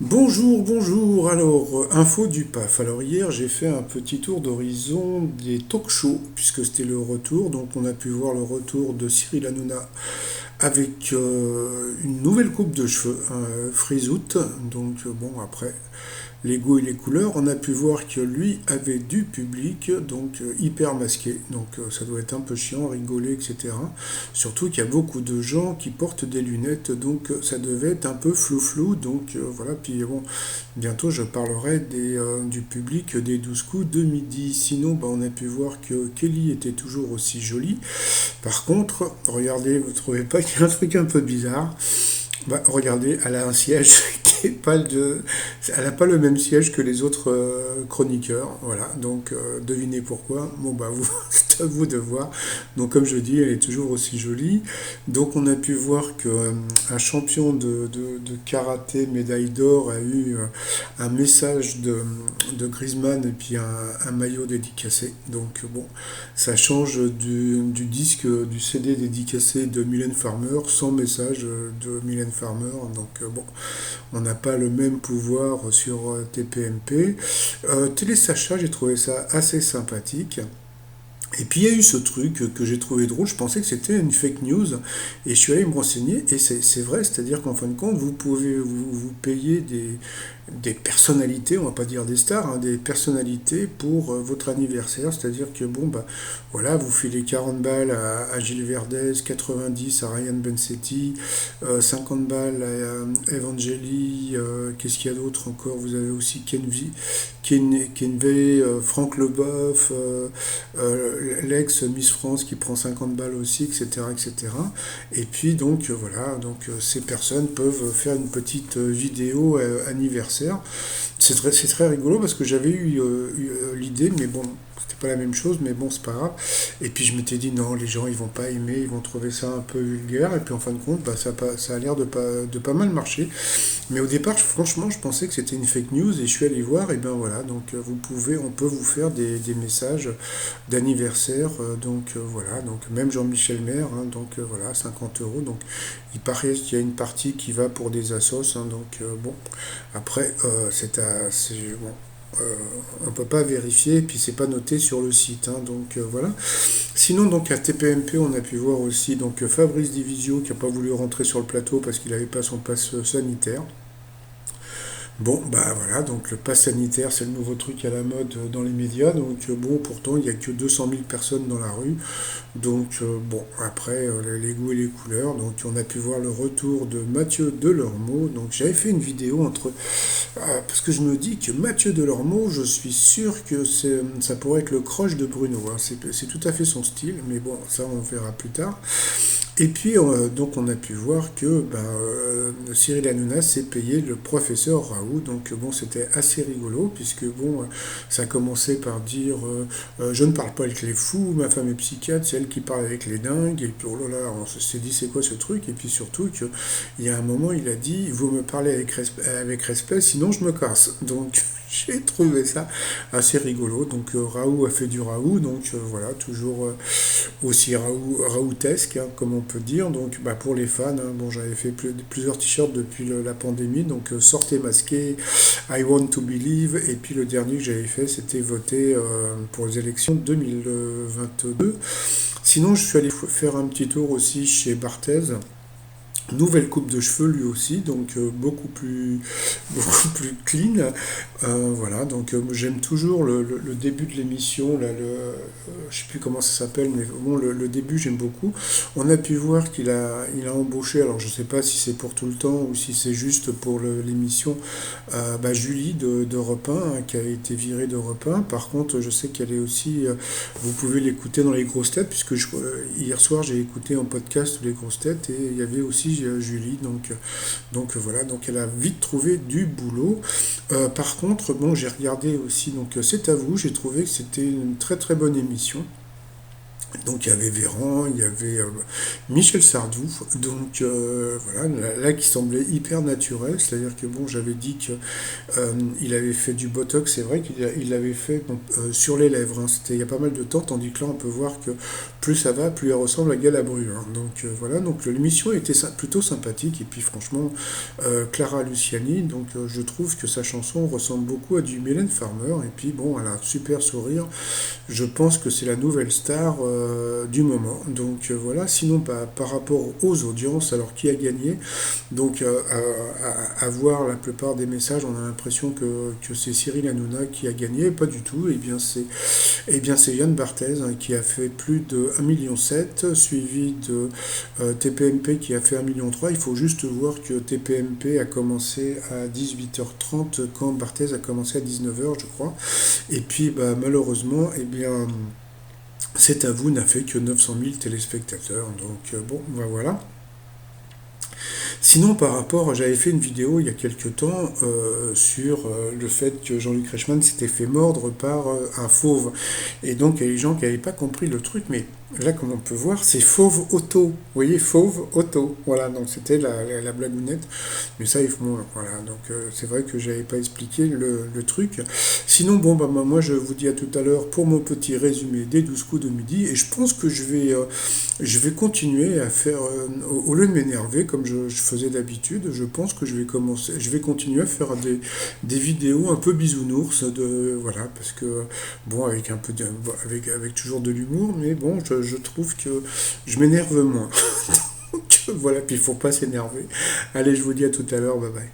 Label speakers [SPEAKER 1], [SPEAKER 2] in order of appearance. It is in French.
[SPEAKER 1] Bonjour, bonjour. Alors, info du PAF. Alors hier, j'ai fait un petit tour d'horizon des talk shows, puisque c'était le retour. Donc, on a pu voir le retour de Cyril Hanouna avec une nouvelle coupe de cheveux, un frisoutte. Donc, bon, après, les goûts et les couleurs, on a pu voir que lui avait du public, donc hyper masqué. Donc ça doit être un peu chiant, rigoler, etc. Surtout qu'il y a beaucoup de gens qui portent des lunettes, donc ça devait être un peu flou-flou. Donc voilà, puis bon, bientôt je parlerai du public des 12 coups de midi. Sinon, bah, on a pu voir que Kelly était toujours aussi jolie. Par contre, regardez, vous trouvez pas qu'il y a un truc un peu bizarre? Bah, regardez, elle a un siège qui est pas elle n'a pas le même siège que les autres chroniqueurs. Voilà, donc devinez pourquoi. Bon, bah, vous, c'est à vous de voir. Donc, comme je dis, elle est toujours aussi jolie. Donc, on a pu voir qu'un champion de karaté médaille d'or a eu un message de Griezmann et puis un maillot dédicacé. Donc, bon, ça change du disque, du CD dédicacé de Mylène Farmer sans message de Mylène Farmer. Donc bon, on n'a pas le même pouvoir sur TPMP. Télé Sacha, j'ai trouvé ça assez sympathique. Et puis il y a eu ce truc que j'ai trouvé drôle, je pensais que c'était une fake news, et je suis allé me renseigner, et c'est vrai, c'est-à-dire qu'en fin de compte, vous pouvez vous payer des personnalités, on va pas dire des stars, hein, des personnalités pour votre anniversaire, c'est-à-dire que bon, bah voilà, vous filez 40 balles à Gilles Verdez, 90 à Ryan Bensetti, 50 balles à Evangeli, qu'est-ce qu'il y a d'autre encore? Vous avez aussi Kenvey, Franck Leboeuf, l'ex Miss France qui prend 50 balles aussi, etc. etc. Et puis donc voilà, donc ces personnes peuvent faire une petite vidéo anniversaire. C'est très rigolo parce que j'avais eu l'idée, mais bon, c'était pas la même chose, mais bon, c'est pas grave. Et puis je m'étais dit non, les gens ils vont pas aimer, ils vont trouver ça un peu vulgaire. Et puis en fin de compte, bah, ça a l'air de pas mal marcher. Mais au départ, franchement, je pensais que c'était une fake news et je suis allé voir, et ben voilà, donc on peut vous faire des messages d'anniversaire, donc voilà, donc même Jean-Michel Maire, hein, donc voilà, 50 euros, donc il paraît qu'il y a une partie qui va pour des assos, hein, donc bon, après, bon, euh, on ne peut pas vérifier, et puis c'est pas noté sur le site, hein, donc voilà. Sinon, donc à TPMP, on a pu voir aussi donc Fabrice Divisio qui n'a pas voulu rentrer sur le plateau parce qu'il n'avait pas son passe sanitaire. Bon, bah voilà, donc le pass sanitaire, c'est le nouveau truc à la mode dans les médias. Donc bon, pourtant, il n'y a que 200 000 personnes dans la rue. Donc bon, après, les goûts et les couleurs. Donc on a pu voir le retour de Mathieu Delormeau. Donc j'avais fait une vidéo parce que je me dis que Mathieu Delormeau, je suis sûr que ça pourrait être le crush de Bruno, hein. C'est tout à fait son style, mais bon, ça on verra plus tard. Et puis, donc, on a pu voir que ben, Cyril Hanouna s'est payé le professeur Raoult. Donc, bon, c'était assez rigolo, puisque, bon, ça a commencé par dire je ne parle pas avec les fous, ma femme est psychiatre, c'est elle qui parle avec les dingues. Et puis, oh là là, on s'est dit c'est quoi ce truc? Et puis, surtout, qu'il y a un moment, il a dit vous me parlez avec respect, sinon je me casse. Donc, j'ai trouvé ça assez rigolo. Donc, Raoult a fait du Raoult. Donc, voilà, toujours aussi raoutesque, hein, comme on peut dire. Donc bah, pour les fans, hein, bon, j'avais fait plusieurs t-shirts depuis la pandémie, donc sortez masqué, I want to believe, et puis le dernier que j'avais fait, c'était voter pour les élections 2022. Sinon, je suis allé faire un petit tour aussi chez Barthez. Nouvelle coupe de cheveux lui aussi, donc beaucoup plus clean. Voilà, donc j'aime toujours le début de l'émission, là, je sais plus comment ça s'appelle, mais bon, le début j'aime beaucoup. On a pu voir il a embauché, alors je sais pas si c'est pour tout le temps ou si c'est juste pour l'émission, bah, Julie d'Europe 1, hein, qui a été virée d'Europe 1. Par contre, je sais qu'elle est aussi, vous pouvez l'écouter dans les grosses têtes, puisque hier soir j'ai écouté en podcast les grosses têtes et il y avait aussi Julie, donc voilà, donc elle a vite trouvé du boulot. Par contre, bon, j'ai regardé aussi, donc c'est à vous, j'ai trouvé que c'était une très très bonne émission. Donc il y avait Véran, il y avait Michel Sardou, donc voilà, là qui semblait hyper naturel, c'est-à-dire que bon, j'avais dit que il avait fait du botox, c'est vrai qu'il l'avait fait donc, sur les lèvres, hein. C'était il y a pas mal de temps, tandis que là on peut voir que plus ça va, plus elle ressemble à Galabru, hein. Donc voilà, donc l'émission était plutôt sympathique, et puis franchement, Clara Luciani, donc je trouve que sa chanson ressemble beaucoup à du Mylène Farmer, et puis bon, elle a un super sourire, je pense que c'est la nouvelle star du moment. Donc voilà, sinon par rapport aux audiences, alors qui a gagné? Donc à voir la plupart des messages, on a l'impression que c'est Cyril Hanouna qui a gagné, pas du tout, et bien c'est Yann Barthès, hein, qui a fait plus de 1,7 million, suivi de TPMP qui a fait 1,3 million. Il faut juste voir que TPMP a commencé à 18h30 quand Barthès a commencé à 19h, je crois. Et puis bah, malheureusement, eh bien, C'est à vous n'a fait que 900 000 téléspectateurs. Donc bon, bah, voilà. Sinon, par rapport, j'avais fait une vidéo il y a quelques temps sur le fait que Jean-Luc Reichmann s'était fait mordre par un fauve. Et donc, il y a des gens qui n'avaient pas compris le truc, mais là, comme on peut voir, c'est fauve auto. Vous voyez, fauve auto. Voilà, donc c'était la blagounette. Mais ça, bon, voilà, donc c'est vrai que j'avais pas expliqué le truc. Sinon, bon, bah, moi, je vous dis à tout à l'heure pour mon petit résumé des 12 coups de midi. Et je pense que je vais continuer à faire, au lieu de m'énerver comme je faisais d'habitude, je pense que je vais continuer à faire des vidéos un peu bisounours, voilà, parce que, bon, avec toujours de l'humour, mais bon, je trouve que je m'énerve moins. Donc, voilà, puis il faut pas s'énerver. Allez, je vous dis à tout à l'heure, bye bye.